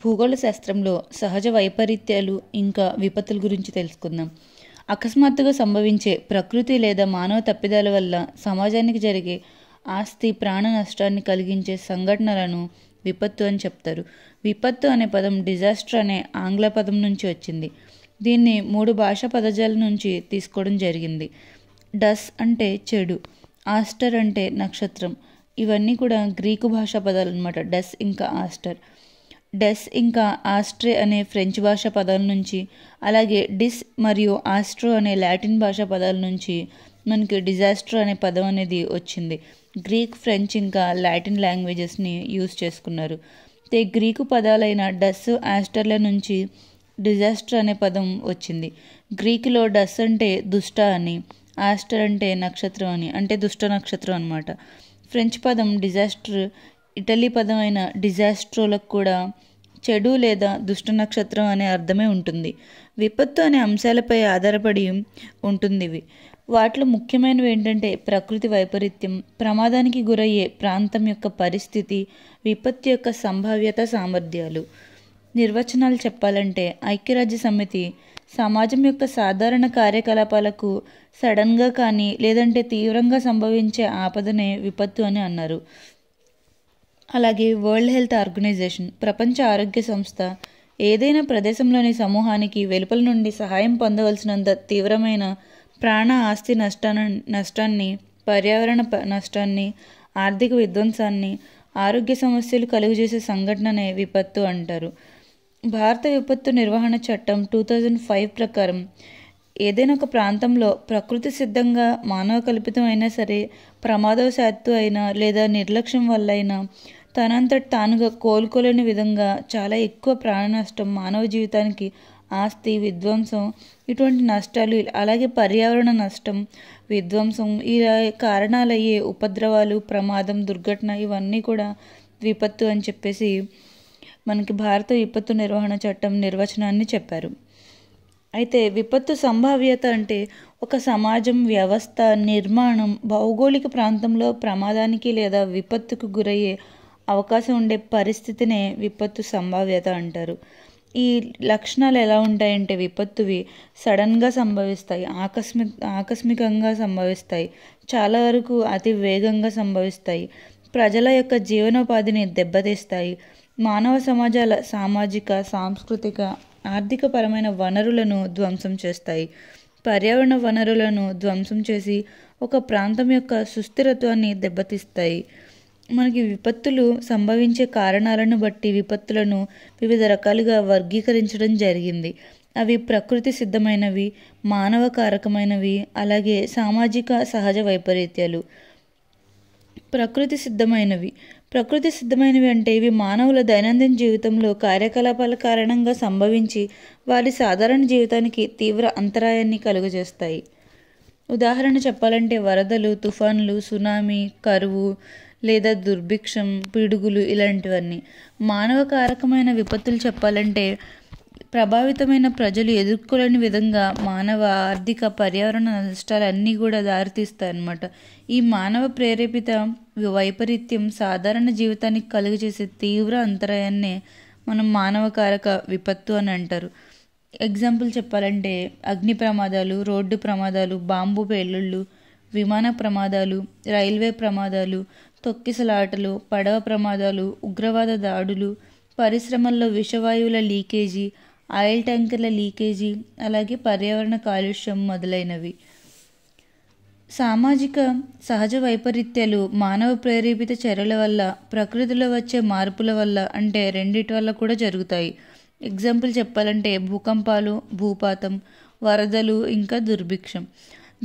భూగోళ శాస్త్రంలో సహజ వైపరీత్యాలు ఇంకా విపత్తుల గురించి తెలుసుకుందాం. అకస్మాత్తుగా సంభవించే ప్రకృతి లేదా మానవ తప్పిదాల వల్ల సమాజానికి జరిగే ఆస్తి ప్రాణ నష్టాన్ని కలిగించే సంఘటనలను విపత్తు అని చెప్తారు. విపత్తు అనే పదం డిజాస్టర్ అనే ఆంగ్ల పదం నుంచి వచ్చింది. దీన్ని 3 భాషా పదజాల నుంచి తీసుకోవడం జరిగింది. డస్ అంటే చెడు, ఆస్టర్ అంటే నక్షత్రం. ఇవన్నీ కూడా గ్రీకు భాషా పదాలు అనమాట. డస్ ఇంకా ఆస్టర్. డెస్ ఇంకా ఆస్ట్రే అనే ఫ్రెంచ్ భాషా పదాల నుంచి, అలాగే డిస్ మరియు ఆస్ట్రో అనే లాటిన్ భాషా పదాల నుంచి మనకి డిజాస్టర్ అనే పదం అనేది వచ్చింది. గ్రీక్, ఫ్రెంచ్ ఇంకా లాటిన్ లాంగ్వేజెస్ని యూజ్ చేసుకున్నారు. గ్రీకు పదాలైన డస్, ఆస్టర్ల నుంచి డిజాస్టర్ అనే పదం వచ్చింది. గ్రీకులో డస్ అంటే దుష్ట అని, ఆస్టర్ అంటే నక్షత్రం అని, అంటే దుష్ట నక్షత్రం అనమాట. ఫ్రెంచ్ పదం డిజాస్టర్, ఇటలీ పదమైన డిజాస్ట్రోలకు కూడా చెడు లేదా దుష్ట నక్షత్రం అనే అర్థమే ఉంటుంది. విపత్తు అనే అంశాలపై ఆధారపడి ఉంటుంది ఇవి. వాటిలో ముఖ్యమైనవి ఏంటంటే ప్రకృతి వైపరీత్యం, ప్రమాదానికి గురయ్యే ప్రాంతం యొక్క పరిస్థితి, విపత్తు యొక్క సంభావ్యత, సామర్థ్యాలు. నిర్వచనాలు చెప్పాలంటే ఐక్యరాజ్య సమితి సమాజం యొక్క సాధారణ కార్యకలాపాలకు సడన్గా కానీ లేదంటే తీవ్రంగా సంభవించే ఆపదనే విపత్తు అని అన్నారు. అలాగే వరల్డ్ హెల్త్ ఆర్గనైజేషన్, ప్రపంచ ఆరోగ్య సంస్థ ఏదైనా ప్రదేశంలోని సమూహానికి వెలుపల నుండి సహాయం పొందవలసినంత తీవ్రమైన ప్రాణ ఆస్తి నష్టాన్ని, పర్యావరణ నష్టాన్ని, ఆర్థిక విధ్వంసాన్ని, ఆరోగ్య సమస్యలు కలుగజేసే సంఘటననే విపత్తు అంటారు. భారత విపత్తు నిర్వహణ చట్టం 2005 ప్రకారం ఏదైనా ఒక ప్రాంతంలో ప్రకృతి సిద్ధంగా మానవ కల్పితం అయినా సరే, ప్రమాదవశాత్తు అయినా లేదా నిర్లక్ష్యం వల్ల అయినా తనంతట తానుగా కోలుకోలేని విధంగా చాలా ఎక్కువ ప్రాణ నష్టం, మానవ జీవితానికి ఆస్తి విధ్వంసం, ఇటువంటి నష్టాలు, అలాగే పర్యావరణ నష్టం, విధ్వంసం, ఇలా కారణాలయ్యే ఉపద్రవాలు, ప్రమాదం, దుర్ఘటన, ఇవన్నీ కూడా విపత్తు అని చెప్పేసి మనకి భారత విపత్తు నిర్వహణ చట్టం నిర్వచనాన్ని చెప్పారు. అయితే విపత్తు సంభావ్యత అంటే ఒక సమాజం, వ్యవస్థ, నిర్మాణం భౌగోళిక ప్రాంతంలో ప్రమాదానికి లేదా విపత్తుకు గురయ్యే అవకాశం ఉండే పరిస్థితినే విపత్తు సంభావ్యత అంటారు. ఈ లక్షణాలు ఎలా ఉంటాయంటే విపత్తువి సడన్గా సంభవిస్తాయి, ఆకస్మికంగా సంభవిస్తాయి, చాలా వరకు అతి వేగంగా సంభవిస్తాయి, ప్రజల యొక్క జీవనోపాధిని దెబ్బతీస్తాయి, మానవ సమాజాల సామాజిక, సాంస్కృతిక, ఆర్థికపరమైన వనరులను ధ్వంసం చేస్తాయి, పర్యావరణ వనరులను ధ్వంసం చేసి ఒక ప్రాంతం యొక్క సుస్థిరత్వాన్ని దెబ్బతీస్తాయి. మనకి విపత్తులు సంభవించే కారణాలను బట్టి విపత్తులను వివిధ రకాలుగా వర్గీకరించడం జరిగింది. అవి ప్రకృతి సిద్ధమైనవి, మానవ కారకమైనవి, అలాగే సామాజిక సహజ వైపరీత్యాలు. ప్రకృతి సిద్ధమైనవి అంటే ఇవి మానవుల దైనందిన జీవితంలో కార్యకలాపాల కారణంగా సంభవించి వారి సాధారణ జీవితానికి తీవ్ర అంతరాయాన్ని కలుగజేస్తాయి. ఉదాహరణ చెప్పాలంటే వరదలు, తుఫానులు, సునామీ, కరువు లేదా దుర్భిక్షం, పిడుగులు, ఇలాంటివన్నీ. మానవ కారకమైన విపత్తులు చెప్పాలంటే ప్రభావితమైన ప్రజలు ఎదుర్కోలేని విధంగా మానవ, ఆర్థిక, పర్యావరణ నష్టాలన్నీ కూడా దారితీస్తాయన్నమాట. ఈ మానవ ప్రేరేపిత వైపరీత్యం సాధారణ జీవితానికి కలుగజేసే తీవ్ర అంతరాయాన్నే మనం మానవ కారక విపత్తు అని అంటారు. ఎగ్జాంపుల్ చెప్పాలంటే అగ్ని ప్రమాదాలు, రోడ్డు ప్రమాదాలు, బాంబు పేలుళ్ళు, విమాన ప్రమాదాలు, రైల్వే ప్రమాదాలు, తొక్కిసలాటలు, పడవ ప్రమాదాలు, ఉగ్రవాద దాడులు, పరిశ్రమల్లో విషవాయువుల లీకేజీ, ఆయిల్ ట్యాంకర్ల లీకేజీ, అలాగే పర్యావరణ కాలుష్యం మొదలైనవి. సామాజిక సహజ వైపరీత్యాలు మానవ ప్రేరేపిత చర్యల వల్ల, ప్రకృతిలో వచ్చే మార్పుల వల్ల, అంటే రెండిటి వల్ల కూడా జరుగుతాయి. ఎగ్జాంపుల్ చెప్పాలంటే భూకంపాలు, భూపాతం, వరదలు, ఇంకా దుర్భిక్షం.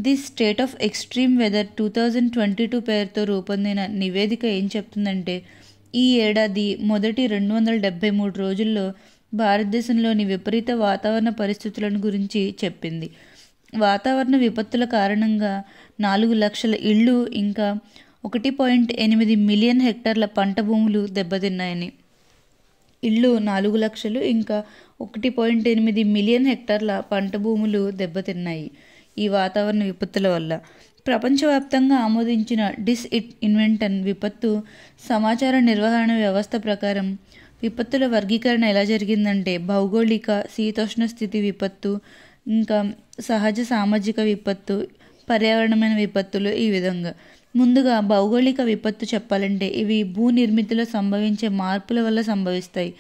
The state of extreme weather 2022 పేరుతో రూపొందిన నివేదిక ఏం చెప్తుందంటే ఈ ఏడాది మొదటి 273 రోజుల్లో భారతదేశంలోని విపరీత వాతావరణ పరిస్థితులను గురించి చెప్పింది. వాతావరణ విపత్తుల కారణంగా 4 లక్షల ఇళ్ళు ఇంకా 1.8 మిలియన్ హెక్టార్ల పంట భూములు దెబ్బతిన్నాయని. ఇళ్ళు 4 లక్షలు ఇంకా 1.8 మిలియన్ హెక్టార్ల పంట భూములు దెబ్బతిన్నాయి ఈ వాతావరణ విపత్తుల వల్ల. ప్రపంచవ్యాప్తంగా ఆమోదించిన ఇన్వెంటన్ విపత్తు సమాచార నిర్వహణ వ్యవస్థ ప్రకారం విపత్తుల వర్గీకరణ ఎలా జరిగిందంటే భౌగోళిక, శీతోష్ణ స్థితి విపత్తు, ఇంకా సహజ సామాజిక విపత్తు, పర్యావరణమైన విపత్తులు, ఈ విధంగా. ముందుగా భౌగోళిక విపత్తు చెప్పాలంటే ఇవి భూనిర్మితిలో సంభవించే మార్పుల వల్ల సంభవిస్తాయి.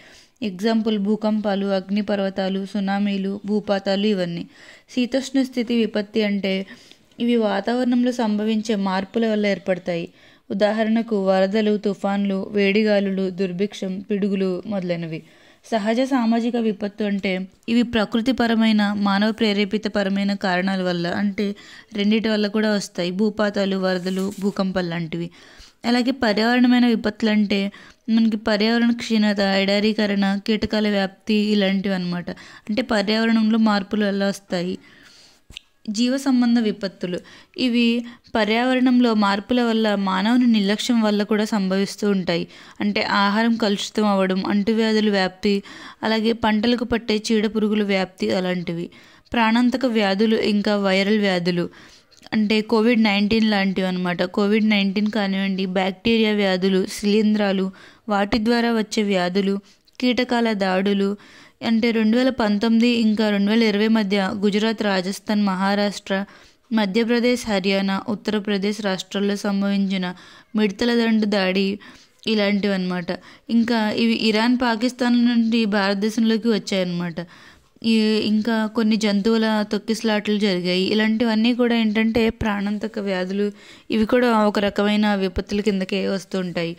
ఎగ్జాంపుల్ భూకంపాలు, అగ్నిపర్వతాలు, సునామీలు, భూపాతాలు, ఇవన్నీ. శీతోష్ణ స్థితి విపత్తి అంటే ఇవి వాతావరణంలో సంభవించే మార్పుల వల్ల ఏర్పడతాయి. ఉదాహరణకు వరదలు, తుఫాన్లు, వేడిగాలులు, దుర్భిక్షం, పిడుగులు మొదలైనవి. సహజ సామాజిక విపత్తు అంటే ఇవి ప్రకృతిపరమైన, మానవ ప్రేరేపితపరమైన కారణాల వల్ల, అంటే రెండిటి వల్ల కూడా వస్తాయి. భూపాతాలు, వరదలు, భూకంపాలు లాంటివి. అలాగే పర్యావరణమైన విపత్తులు అంటే మనకి పర్యావరణ క్షీణత, ఎడారీకరణ, కీటకాల వ్యాప్తి, ఇలాంటివి అనమాట. అంటే పర్యావరణంలో మార్పుల వల్ల వస్తాయి. జీవ సంబంధ విపత్తులు ఇవి పర్యావరణంలో మార్పుల వల్ల, మానవుని నిర్లక్ష్యం వల్ల కూడా సంభవిస్తూ ఉంటాయి. అంటే ఆహారం కలుషితం అవ్వడం, అంటువ్యాధుల వ్యాప్తి, అలాగే పంటలకు పట్టే చీడపురుగుల వ్యాప్తి, అలాంటివి. ప్రాణాంతక వ్యాధులు ఇంకా వైరల్ వ్యాధులు అంటే కోవిడ్-19 లాంటివి అనమాట. కోవిడ్-19 కానివ్వండి, బ్యాక్టీరియా వ్యాధులు, శిలీంధ్రాలు, వాటి ద్వారా వచ్చే వ్యాధులు, కీటకాల దాడులు. అంటే 2019 ఇంకా 2020 మధ్య గుజరాత్, రాజస్థాన్, మహారాష్ట్ర, మధ్యప్రదేశ్, హర్యానా, ఉత్తరప్రదేశ్ రాష్ట్రాల్లో సంభవించిన మిడతల దండు దాడి, ఇలాంటివి అనమాట. ఇంకా ఇవి ఇరాన్, పాకిస్తాన్ నుండి భారతదేశంలోకి వచ్చాయన్నమాట. ఇంకా కొన్ని జంతువుల తొక్కిసలాటలు జరిగాయి. ఇలాంటివన్నీ కూడా ఏంటంటే ప్రాణాంతక వ్యాధులు. ఇవి కూడా ఒక రకమైన విపత్తుల కిందకే వస్తుంటాయి.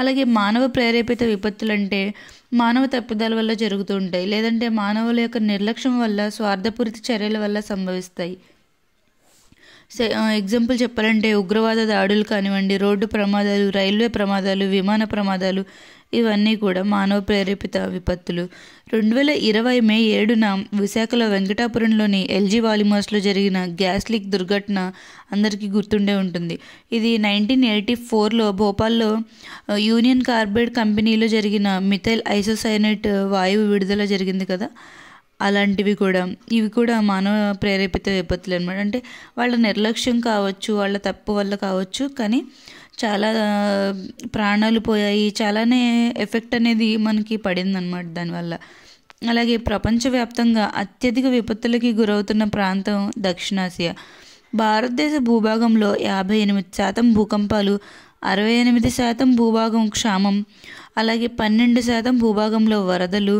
అలాగే మానవ ప్రేరేపిత విపత్తులు అంటే మానవ తప్పిదాల వల్ల జరుగుతూ ఉంటాయి, లేదంటే మానవుల యొక్క నిర్లక్ష్యం వల్ల, స్వార్థపూరిత చర్యల వల్ల సంభవిస్తాయి. ఎగ్జాంపుల్ చెప్పాలంటే ఉగ్రవాద దాడులు కానివ్వండి, రోడ్డు ప్రమాదాలు, రైల్వే ప్రమాదాలు, విమాన ప్రమాదాలు, ఇవన్నీ కూడా మానవ ప్రేరేపిత విపత్తులు. 2020 మే 7న విశాఖలో వెంకటాపురంలోని ఎల్జీ వాలిమాస్లో జరిగిన గ్యాస్ లీక్ దుర్ఘటన అందరికీ గుర్తుండే ఉంటుంది. ఇది 1984లో భోపాల్లో యూనియన్ కార్బైడ్ కంపెనీలో జరిగిన మిథైల్ ఐసోసైనేట్ వాయువు విడుదల జరిగింది కదా, అలాంటివి కూడా. ఇవి కూడా మానవ ప్రేరేపిత విపత్తులు అనమాట. అంటే వాళ్ళ నిర్లక్ష్యం కావచ్చు, వాళ్ళ తప్పు వల్ల కావచ్చు, కానీ చాలా ప్రాణాలు పోయాయి, చాలానే ఎఫెక్ట్ అనేది మనకి పడిందనమాట దానివల్ల. అలాగే ప్రపంచవ్యాప్తంగా అత్యధిక విపత్తులకి గురవుతున్న ప్రాంతం దక్షిణాసియా. భారతదేశ భూభాగంలో 58% భూకంపాలు, 68% భూభాగం క్షామం, అలాగే 12% భూభాగంలో వరదలు,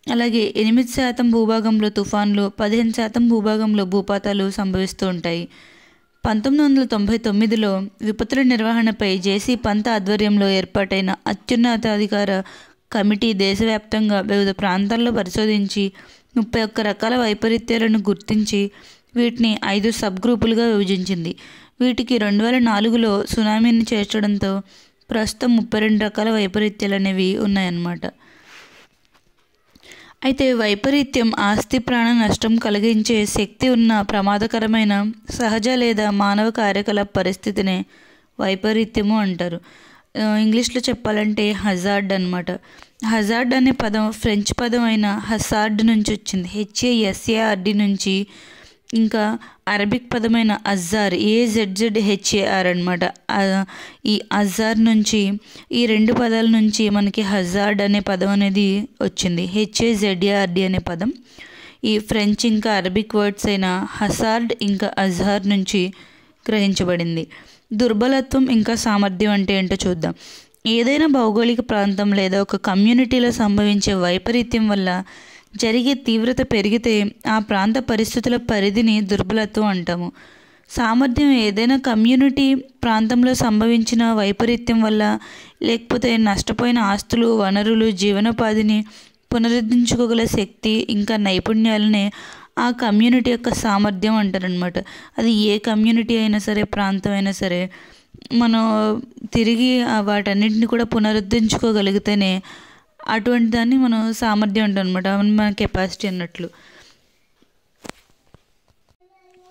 అలాగే 8% భూభాగంలో తుఫాన్లు, 15% భూభాగంలో భూపాతాలు సంభవిస్తూ ఉంటాయి. 1999లో విపత్తుల నిర్వహణపై జేసీ పంత ఆధ్వర్యంలో ఏర్పాటైన అత్యున్నతాధికార కమిటీ దేశవ్యాప్తంగా వివిధ ప్రాంతాల్లో పరిశోధించి 31 రకాల వైపరీత్యాలను గుర్తించి వీటిని 5 సబ్ గ్రూపులుగా విభజించింది. వీటికి 2004లో సునామీని చేర్చడంతో ప్రస్తుతం 32 రకాల వైపరీత్యాలు అనేవి ఉన్నాయన్నమాట. అయితే వైపరీత్యం ఆస్తి, ప్రాణ నష్టం కలిగించే శక్తి ఉన్న ప్రమాదకరమైన సహజ లేదా మానవ కార్యకలాప పరిస్థితినే వైపరీత్యము అంటారు. ఇంగ్లీష్లో చెప్పాలంటే హజార్డ్ అనమాట. హజార్డ్ అనే పదం ఫ్రెంచ్ పదం అయిన హసార్డ్ నుంచి వచ్చింది, HASARD నుంచి. ఇంకా అరబిక్ పదమైన అజ్జార్, AZZHAR అనమాట. ఈ అజ్జార్ నుంచి, ఈ 2 పదాల నుంచి మనకి హజార్డ్ అనే పదం అనేది వచ్చింది. HAZARD అనే పదం ఈ ఫ్రెంచ్ ఇంకా అరబిక్ వర్డ్స్ అయిన హసార్డ్ ఇంకా అజ్హార్ నుంచి గ్రహించబడింది. దుర్బలత్వం ఇంకా సామర్థ్యం అంటే ఏంటో చూద్దాం. ఏదైనా భౌగోళిక ప్రాంతం లేదా ఒక కమ్యూనిటీలో సంభవించే వైపరీత్యం వల్ల జరిగే తీవ్రత పెరిగితే ఆ ప్రాంత పరిస్థితుల పరిధిని దుర్బలత్వం అంటాము. సామర్థ్యం ఏదైనా కమ్యూనిటీ ప్రాంతంలో సంభవించిన వైపరీత్యం వల్ల, లేకపోతే నష్టపోయిన ఆస్తులు, వనరులు, జీవనోపాధిని పునరుద్ధరించుకోగల శక్తి ఇంకా నైపుణ్యాలనే ఆ కమ్యూనిటీ యొక్క సామర్థ్యం అంటారనమాట. అది ఏ కమ్యూనిటీ అయినా సరే, ప్రాంతం అయినా సరే, మనం తిరిగి వాటన్నిటిని కూడా పునరుద్ధరించుకోగలిగితేనే అటువంటి దాన్ని మనం సామర్థ్యం అంటాం అనమాట. మన కెపాసిటీ అన్నట్లు.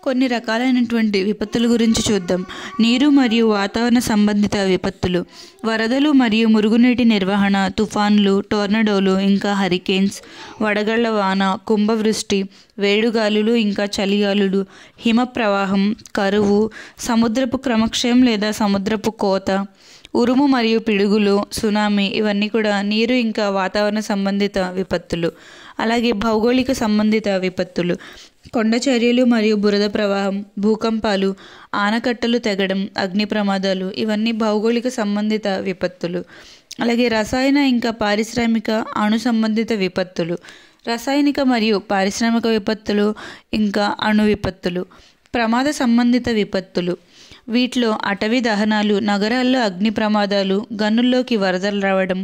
కొన్ని రకాలైనటువంటి విపత్తుల గురించి చూద్దాం. నీరు మరియు వాతావరణ సంబంధిత విపత్తులు, వరదలు మరియు మురుగునీటి నిర్వహణ, తుఫాన్లు, టోర్నడోలు ఇంకా హరికేన్స్, వడగళ్ల వాన, కుంభవృష్టి, వేడుగాలులు ఇంకా చలిగాలులు, హిమ ప్రవాహం, కరువు, సముద్రపు క్రమక్షయం లేదా సముద్రపు కోత, ఉరుము మరియు పిడుగులు, సునామీ ఇవన్నీ కూడా నీరు ఇంకా వాతావరణ సంబంధిత విపత్తులు. అలాగే భౌగోళిక సంబంధిత విపత్తులు, కొండ చర్యలు మరియు బురద ప్రవాహం, భూకంపాలు, ఆనకట్టలు తెగడం, అగ్ని ప్రమాదాలు ఇవన్నీ భౌగోళిక సంబంధిత విపత్తులు. అలాగే రసాయన ఇంకా పారిశ్రామిక అణు సంబంధిత విపత్తులు, రసాయనిక మరియు పారిశ్రామిక విపత్తులు ఇంకా అణు విపత్తులు. ప్రమాద సంబంధిత విపత్తులు, వీటిలో అటవీ దహనాలు, నగరాల్లో అగ్ని ప్రమాదాలు, గనుల్లోకి వరదలు రావడం,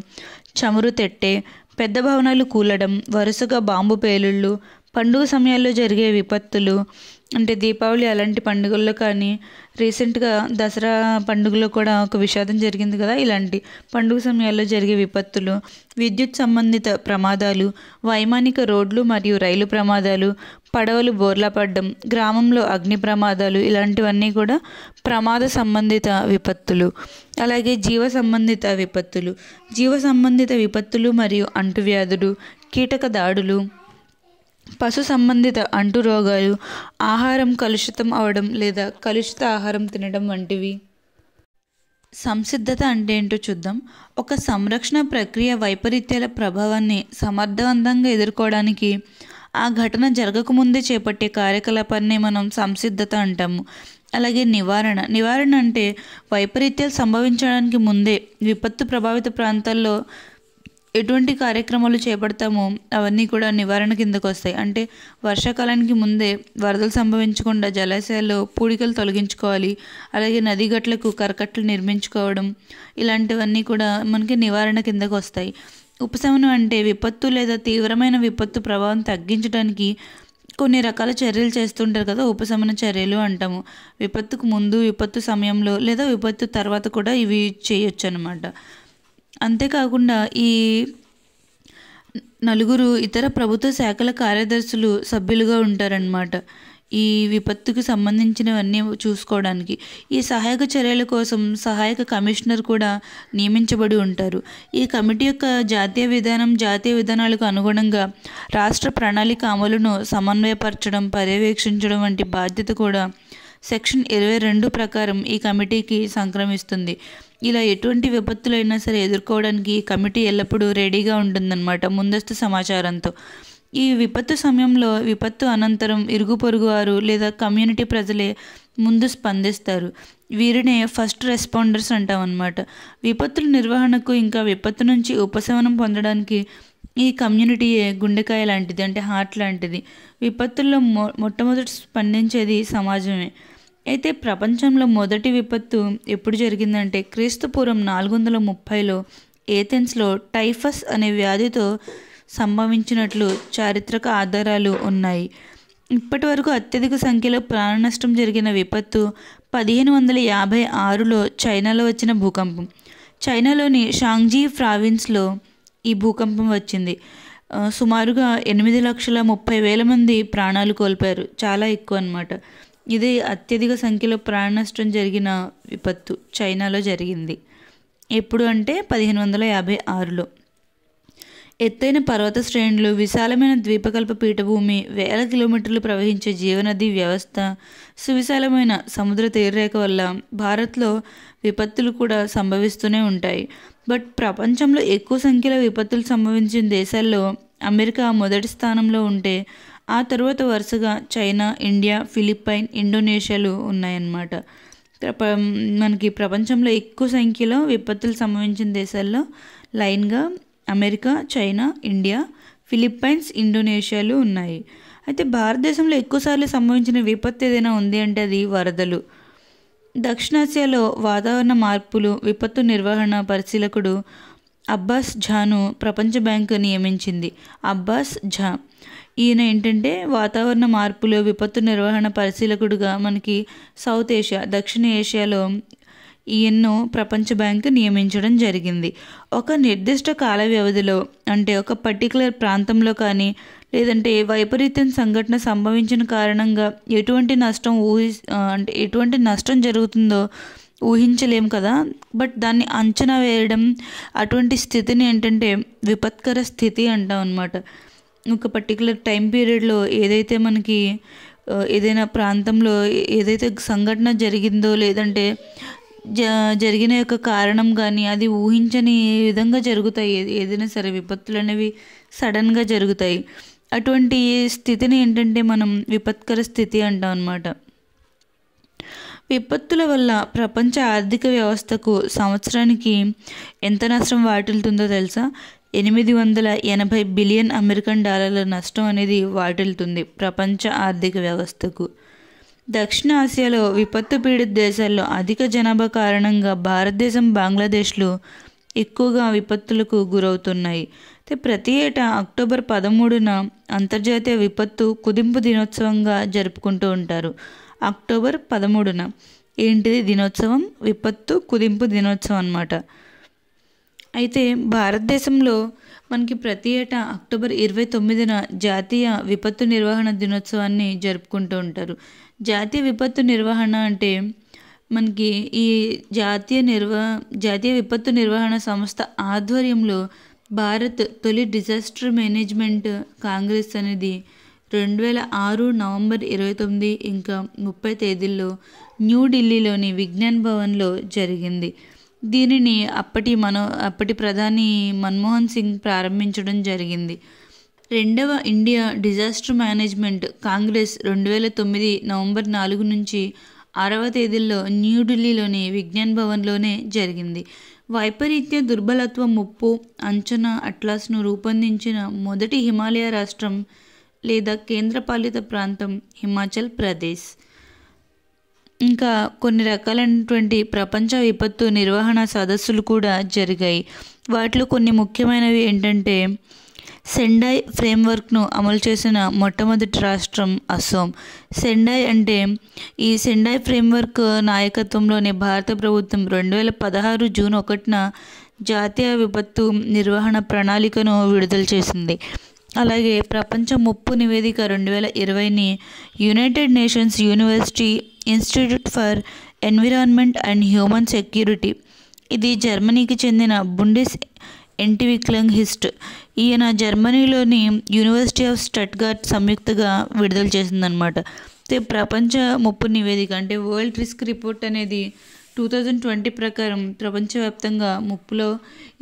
చమురు తెట్టే, పెద్ద భవనాలు కూలడం, వరుసగా బాంబు పేలుళ్ళు, పండుగ సమయాల్లో జరిగే విపత్తులు అంటే దీపావళి అలాంటి పండుగల్లో కానీ, రీసెంట్గా దసరా పండుగలో కూడా ఒక విషాదం జరిగింది కదా, ఇలాంటి పండుగ సమయాల్లో జరిగే విపత్తులు, విద్యుత్ సంబంధిత ప్రమాదాలు, వైమానిక రోడ్లు మరియు రైలు ప్రమాదాలు, పడవలు బోర్లా పడడం, గ్రామంలో అగ్ని ప్రమాదాలు ఇలాంటివన్నీ కూడా ప్రమాద సంబంధిత విపత్తులు. అలాగే జీవ సంబంధిత విపత్తులు, జీవ సంబంధిత విపత్తులు మరియు అంటువ్యాధులు, కీటక దాడులు, పశు సంబంధిత అంటు రోగాలు, ఆహారం కలుషితం అవడం లేదా కలుషిత ఆహారం తినడం వంటివి. సంసిద్ధత అంటే ఏంటో చూద్దాం. ఒక సంరక్షణ ప్రక్రియ వైపరీత్యాల ప్రభావాన్ని సమర్థవంతంగా ఎదుర్కోవడానికి ఆ ఘటన జరగకముందే చేపట్టే కార్యకలాపాన్ని మనం సంసిద్ధత అంటాము. అలాగే నివారణ అంటే వైపరీత్యాలు సంభవించడానికి ముందే విపత్తు ప్రభావిత ప్రాంతాల్లో ఎటువంటి కార్యక్రమాలు చేపడతామో అవన్నీ కూడా నివారణ కిందకు వస్తాయి. అంటే వర్షాకాలానికి ముందే వరదలు సంభవించకుండా జలాశయాల్లో పూడికలు తొలగించుకోవాలి. అలాగే నది గట్లకు కరకట్టలు నిర్మించుకోవడం ఇలాంటివన్నీ కూడా మనకి నివారణ కిందకు వస్తాయి. ఉపశమనం అంటే విపత్తు లేదా తీవ్రమైన విపత్తు ప్రభావం తగ్గించడానికి కొన్ని రకాల చర్యలు చేస్తుంటారు కదా, ఉపశమన చర్యలు అంటాము. విపత్తుకు ముందు, విపత్తు సమయంలో లేదా విపత్తు తర్వాత కూడా ఇవి చేయొచ్చు అన్నమాట. అంతేకాకుండా ఈ నలుగురు ఇతర ప్రభుత్వ శాఖల కార్యదర్శులు సభ్యులుగా ఉంటారన్నమాట ఈ విపత్తుకు సంబంధించినవన్నీ చూసుకోవడానికి. ఈ సహాయక చర్యల కోసం సహాయక కమిషనర్ కూడా నియమించబడి ఉంటారు. ఈ కమిటీ యొక్క జాతీయ విధానాలకు అనుగుణంగా రాష్ట్ర ప్రణాళిక అమలును సమన్వయపరచడం, పర్యవేక్షించడం వంటి బాధ్యత కూడా సెక్షన్ 22 ప్రకారం ఈ కమిటీకి సంక్రమిస్తుంది. ఇలా ఎటువంటి విపత్తులైనా సరే ఎదుర్కోవడానికి ఈ కమిటీ ఎల్లప్పుడూ రెడీగా ఉంటుందన్నమాట, ముందస్తు సమాచారంతో. ఈ విపత్తు సమయంలో, విపత్తు అనంతరం ఇరుగు పొరుగు వారు లేదా కమ్యూనిటీ ప్రజలే ముందు స్పందిస్తారు. వీరినే ఫస్ట్ రెస్పాండర్స్ అంటామన్నమాట. విపత్తుల నిర్వహణకు ఇంకా విపత్తు నుంచి ఉపశమనం పొందడానికి ఈ కమ్యూనిటీయే గుండెకాయ లాంటిది, అంటే హార్ట్ లాంటిది. విపత్తుల్లో మొట్టమొదటి స్పందించేది సమాజమే. అయితే ప్రపంచంలో మొదటి విపత్తు ఎప్పుడు జరిగిందంటే క్రీస్తుపూర్వం 430లో ఏథెన్స్లో టైఫస్ అనే వ్యాధితో సంభవించినట్లు చారిత్రక ఆధారాలు ఉన్నాయి. ఇప్పటి వరకు అత్యధిక సంఖ్యలో ప్రాణ నష్టం జరిగిన విపత్తు 1556లో చైనాలో వచ్చిన భూకంపం. చైనాలోని షాంగ్జీ ప్రావిన్స్లో ఈ భూకంపం వచ్చింది. సుమారుగా 8,30,000 మంది ప్రాణాలు కోల్పోయారు. చాలా ఎక్కువ అన్నమాట. ఇది అత్యధిక సంఖ్యలో ప్రాణ నష్టం జరిగిన విపత్తు చైనాలో జరిగింది. ఎప్పుడు అంటే 1556లో. ఎత్తైన పర్వత శ్రేణులు, విశాలమైన ద్వీపకల్ప పీఠభూమి, వేల కిలోమీటర్లు ప్రవహించే జీవనది వ్యవస్థ, సువిశాలమైన సముద్ర తీరరేఖ వల్ల భారత్లో విపత్తులు కూడా సంభవిస్తూనే ఉంటాయి. బట్ ప్రపంచంలో ఎక్కువ సంఖ్యలో విపత్తులు సంభవించిన దేశాల్లో అమెరికా మొదటి స్థానంలో ఉంటే ఆ తర్వాత వరుసగా చైనా, ఇండియా, ఫిలిప్పైన్, ఇండోనేషియాలు ఉన్నాయన్నమాట. మనకి ప్రపంచంలో ఎక్కువ సంఖ్యలో విపత్తులు సంభవించిన దేశాల్లో లైన్గా అమెరికా, చైనా, ఇండియా, ఫిలిప్పైన్స్, ఇండోనేషియాలు ఉన్నాయి. అయితే భారతదేశంలో ఎక్కువసార్లు సంభవించిన విపత్తు ఏదైనా ఉంది అంటే అది వరదలు. దక్షిణాసియాలో వాతావరణ మార్పులు విపత్తు నిర్వహణ పరిశీలకుడు అబ్బాస్ ఝాను ప్రపంచ బ్యాంకు నియమించింది. అబ్బాస్ ఝా ఈయన ఏంటంటే వాతావరణ మార్పులు విపత్తు నిర్వహణ పరిశీలకుడుగా మనకి సౌత్ ఏషియా, దక్షిణ ఏషియాలో ఈయన్ను ప్రపంచ బ్యాంకు నియమించడం జరిగింది. ఒక నిర్దిష్ట కాల వ్యవధిలో, అంటే ఒక పర్టికులర్ ప్రాంతంలో కానీ లేదంటే వైపరీత్యం సంఘటన సంభవించిన కారణంగా ఎటువంటి నష్టం జరుగుతుందో ఊహించలేం కదా. బట్ దాన్ని అంచనా వేయడం, అటువంటి స్థితిని ఏంటంటే విపత్కర స్థితి అంటాం అన్నమాట. ఒక పర్టికులర్ టైం పీరియడ్లో ఏదైతే మనకి ఏదైనా ప్రాంతంలో ఏదైతే సంఘటన జరిగిందో లేదంటే జరిగిన యొక్క కారణం కానీ అది ఊహించని విధంగా జరుగుతాయి. ఏదైనా సరే విపత్తులు అనేవి సడన్గా జరుగుతాయి. అటువంటి స్థితిని ఏంటంటే మనం విపత్కర స్థితి అంటాం అన్నమాట. విపత్తుల వల్ల ప్రపంచ ఆర్థిక వ్యవస్థకు సంవత్సరానికి ఎంత నష్టం వాటిల్తుందో తెలుసా? 880 బిలియన్ అమెరికన్ డాలర్ల నష్టం అనేది వాటిల్తుంది ప్రపంచ ఆర్థిక వ్యవస్థకు. దక్షిణ ఆసియాలో విపత్తు పీడిత దేశాల్లో అధిక జనాభా కారణంగా భారతదేశం, బంగ్లాదేశ్లు ఎక్కువగా విపత్తులకు గురవుతున్నాయి. ప్రతి ఏటా అక్టోబర్ 13న అంతర్జాతీయ విపత్తు కుదింపు దినోత్సవంగా జరుపుకుంటూ ఉంటారు. అక్టోబర్ 13న ఏంటిది దినోత్సవం? విపత్తు కుదింపు దినోత్సవం అన్నమాట. అయితే భారతదేశంలో మనకి ప్రతి ఏటా అక్టోబర్ 29న జాతీయ విపత్తు నిర్వహణ దినోత్సవాన్ని జరుపుకుంటూ ఉంటారు. జాతీయ విపత్తు నిర్వహణ అంటే మనకి ఈ జాతీయ విపత్తు నిర్వహణ సంస్థ ఆధ్వర్యంలో భారత్ తొలి డిజాస్టర్ మేనేజ్మెంట్ కాంగ్రెస్ అనేది 2006 నవంబర్ 29 ఇంకా 30 తేదీల్లో న్యూఢిల్లీలోని విజ్ఞాన్ భవన్లో జరిగింది. దీనిని అప్పటి ప్రధాని మన్మోహన్ సింగ్ ప్రారంభించడం జరిగింది. రెండవ India disaster management Congress 2009 November 4 నుంచి 6వ తేదీల్లో న్యూఢిల్లీలోని విజ్ఞాన్ భవన్లోనే జరిగింది. వైపరీత్య దుర్బలత్వ ముప్పు అంచనా అట్లాస్ను రూపొందించిన మొదటి హిమాలయ రాష్ట్రం లేదా కేంద్రపాలిత ప్రాంతం హిమాచల్ ప్రదేశ్. ఇంకా కొన్ని రకాలైనటువంటి ప్రపంచ విపత్తు నిర్వహణ సదస్సులు కూడా జరిగాయి. వాటిలో కొన్ని ముఖ్యమైనవి ఏంటంటే సెండాయ్ ఫ్రేమ్వర్క్ను అమలు చేసిన మొట్టమొదటి రాష్ట్రం అస్సోం. సెండాయ్ అంటే ఈ సెండాయ్ ఫ్రేమ్వర్క్ నాయకత్వంలోని భారత ప్రభుత్వం 2016 జూన్ 1న జాతీయ విపత్తు నిర్వహణ ప్రణాళికను విడుదల చేసింది. అలాగే ప్రపంచ ముప్పు నివేదిక 2020ని United Nations University Institute for Environment and Human Security, ఇది జర్మనీకి చెందిన బుండెస్ ఎంటివిక్లింగ్ హిస్ట్, ఈయన జర్మనీలోని యూనివర్సిటీ ఆఫ్ స్టట్గార్ట్ సంయుక్తగా విడుదల చేసిందనమాట. ప్రపంచ ముప్పు నివేదిక అంటే వరల్డ్ రిస్క్ రిపోర్ట్ అనేది 2020 ప్రకారం ప్రపంచవ్యాప్తంగా ముప్పులో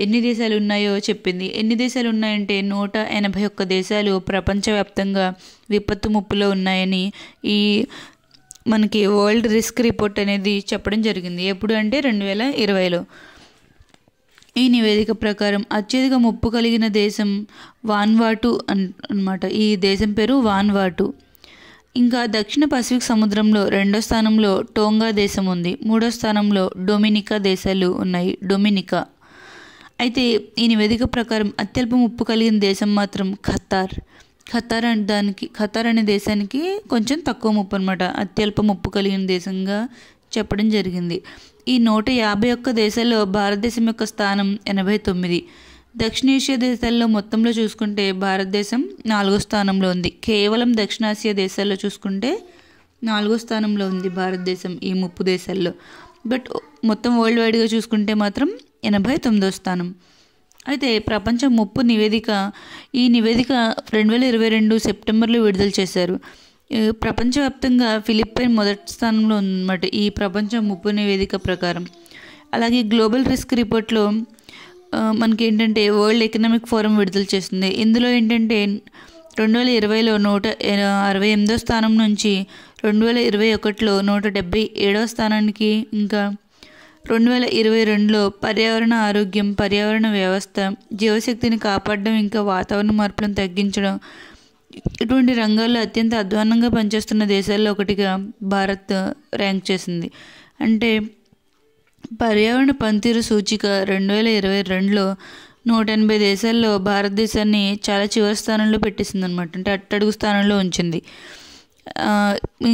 ఎన్ని దేశాలు ఉన్నాయో చెప్పింది. ఎన్ని దేశాలు ఉన్నాయంటే 181 దేశాలు ప్రపంచవ్యాప్తంగా విపత్తు ముప్పులో ఉన్నాయని ఈ మనకి వరల్డ్ రిస్క్ రిపోర్ట్ అనేది చెప్పడం జరిగింది. ఎప్పుడు అంటే 2020లో. ఈ నివేదిక ప్రకారం అత్యధిక ముప్పు కలిగిన దేశం వాన్వాటు అన్నమాట. ఈ దేశం పేరు వాన్వాటు. ఇంకా దక్షిణ పసిఫిక్ సముద్రంలో 2వ స్థానంలో టోంగా దేశం ఉంది. 3వ స్థానంలో డొమినికా దేశాలు ఉన్నాయి. డొమినికా. అయితే ఈ నివేదిక ప్రకారం అత్యల్ప ముప్పు కలిగిన దేశం మాత్రం ఖతార్. ఖతార్ అనే దేశానికి కొంచెం తక్కువ ముప్పు అనమాట, అత్యల్ప ముప్పు కలిగిన దేశంగా చెప్పడం జరిగింది. ఈ 151 దేశాల్లో భారతదేశం యొక్క స్థానం 89. దక్షిణేషియా దేశాల్లో మొత్తంలో చూసుకుంటే భారతదేశం 4వ స్థానంలో ఉంది. కేవలం దక్షిణాసియా దేశాల్లో చూసుకుంటే 4వ స్థానంలో ఉంది భారతదేశం ఈ ముప్పు దేశాల్లో. బట్ మొత్తం వరల్డ్ వైడ్గా చూసుకుంటే మాత్రం 89వ స్థానం. అయితే ప్రపంచ ముప్పు నివేదిక, ఈ నివేదిక 2022 సెప్టెంబర్లో విడుదల చేశారు. ప్రపంచవ్యాప్తంగా ఫిలిప్పైన్ మొదటి స్థానంలో ఉందన్నమాట ఈ ప్రపంచ ముప్పు నివేదిక ప్రకారం. అలాగే గ్లోబల్ రిస్క్ రిపోర్ట్లో మనకి ఏంటంటే వరల్డ్ ఎకనామిక్ ఫోరం విడుదల చేస్తుంది. ఇందులో ఏంటంటే 2020లో 168వ స్థానం నుంచి 2021లో 177వ స్థానానికి, ఇంకా 2022లో పర్యావరణ ఆరోగ్యం, పర్యావరణ వ్యవస్థ, జీవశక్తిని కాపాడడం, ఇంకా వాతావరణ మార్పులను తగ్గించడం, ఇటువంటి రంగాల్లో అత్యంత అధ్వాన్నంగా పనిచేస్తున్న దేశాల్లో ఒకటిగా భారత్ ర్యాంక్ చేసింది. అంటే పర్యావరణ పనితీరు సూచిక 2022లో 180 దేశాల్లో భారతదేశాన్ని చాలా చివరి స్థానంలో పెట్టేసింది అనమాట. అంటే అట్టడుగు స్థానంలో ఉంచింది.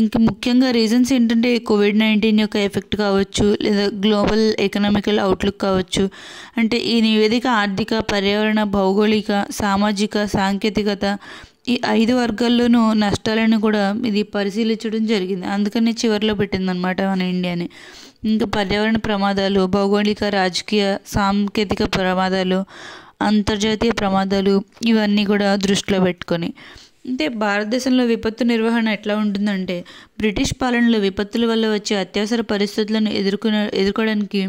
ఇంకా ముఖ్యంగా రీజన్స్ ఏంటంటే COVID-19 యొక్క ఎఫెక్ట్ కావచ్చు, లేదా గ్లోబల్ ఎకనామికల్ అవుట్లుక్ కావచ్చు. అంటే ఈ నివేదిక ఆర్థిక, పర్యావరణ, భౌగోళిక, సామాజిక, సాంకేతికత ఈ 5 వర్గాల్లోనూ నష్టాలను కూడా ఇది పరిశీలించడం జరిగింది. అందుకని చివరిలో పెట్టిందనమాట మన ఇండియాని. ఇంకా పర్యావరణ ప్రమాదాలు, భౌగోళిక, రాజకీయ, సాంకేతిక ప్రమాదాలు, అంతర్జాతీయ ప్రమాదాలు, ఇవన్నీ కూడా దృష్టిలో పెట్టుకొని అంటే భారతదేశంలో విపత్తు నిర్వహణ ఎట్లా ఉంటుందంటే, బ్రిటిష్ పాలనలో విపత్తుల వల్ల వచ్చే అత్యవసర పరిస్థితులను ఎదుర్కోవడానికి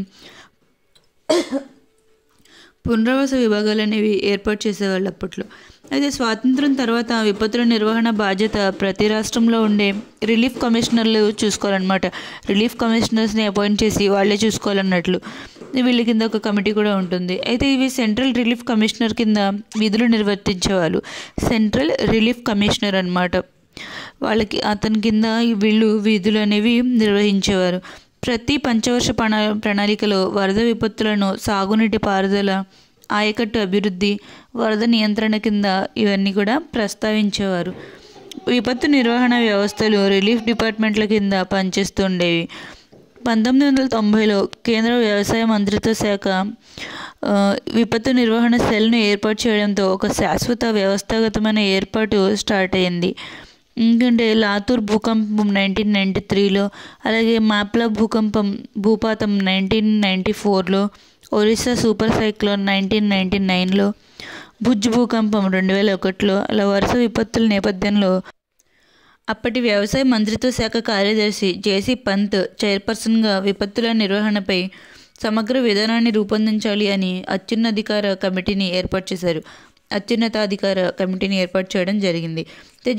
పునరావాస విభాగాలు అనేవి ఏర్పాటు చేసేవాళ్ళు అప్పట్లో. అయితే స్వాతంత్రం తర్వాత విపత్తుల నిర్వహణ బాధ్యత ప్రతి రాష్ట్రంలో ఉండే రిలీఫ్ కమిషనర్లు చూసుకోవాలన్నమాట. రిలీఫ్ కమిషనర్స్ని అపాయింట్ చేసి వాళ్ళే చూసుకోవాలన్నట్లు. వీళ్ళ కింద ఒక కమిటీ కూడా ఉంటుంది. అయితే ఇవి సెంట్రల్ రిలీఫ్ కమిషనర్ కింద విధులు నిర్వర్తించేవాళ్ళు. సెంట్రల్ రిలీఫ్ కమిషనర్ అన్నమాట. అతని కింద వీళ్ళు విధులు అనేవి నిర్వహించేవారు. ప్రతి పంచవర్ష ప్రణాళికలో వరద విపత్తులను, సాగునీటి పారుదల, ఆయకట్టు అభివృద్ధి, వరద నియంత్రణ కింద ఇవన్నీ కూడా ప్రస్తావించేవారు. విపత్తు నిర్వహణ వ్యవస్థలు రిలీఫ్ డిపార్ట్మెంట్ల కింద పనిచేస్తుండేవి. 1990లో కేంద్ర వ్యవసాయ మంత్రిత్వ శాఖ విపత్తు నిర్వహణ సెల్ను ఏర్పాటు చేయడంతో ఒక శాశ్వత వ్యవస్థాగతమైన ఏర్పాటు స్టార్ట్ అయింది. ఎందుకంటే లాతూర్ భూకంపం 1993లో, అలాగే మాప్లా భూపాతం 1994లో, ఒరిస్సా సూపర్ సైక్లోన్ 1999లో, భుజ్ భూకంపం 2001లో, అలా వరుస విపత్తుల నేపథ్యంలో అప్పటి వ్యవసాయ మంత్రిత్వ శాఖ కార్యదర్శి జేసీ పంత్ చైర్పర్సన్గా విపత్తుల నిర్వహణపై సమగ్ర విధానాన్ని రూపొందించాలి అని అత్యున్నతాధికార కమిటీని ఏర్పాటు చేయడం జరిగింది.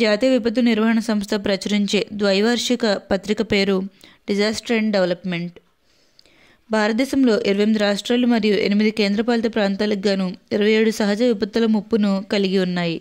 జాతీయ విపత్తు నిర్వహణ సంస్థ ప్రచురించే ద్వైవార్షిక పత్రిక పేరు డిజాస్టర్ అండ్ డెవలప్మెంట్. భారతదేశంలో 28 రాష్ట్రాలు మరియు 8 కేంద్రపాలిత ప్రాంతాలకు గాను 27 సహజ విపత్తుల ముప్పును కలిగి ఉన్నాయి.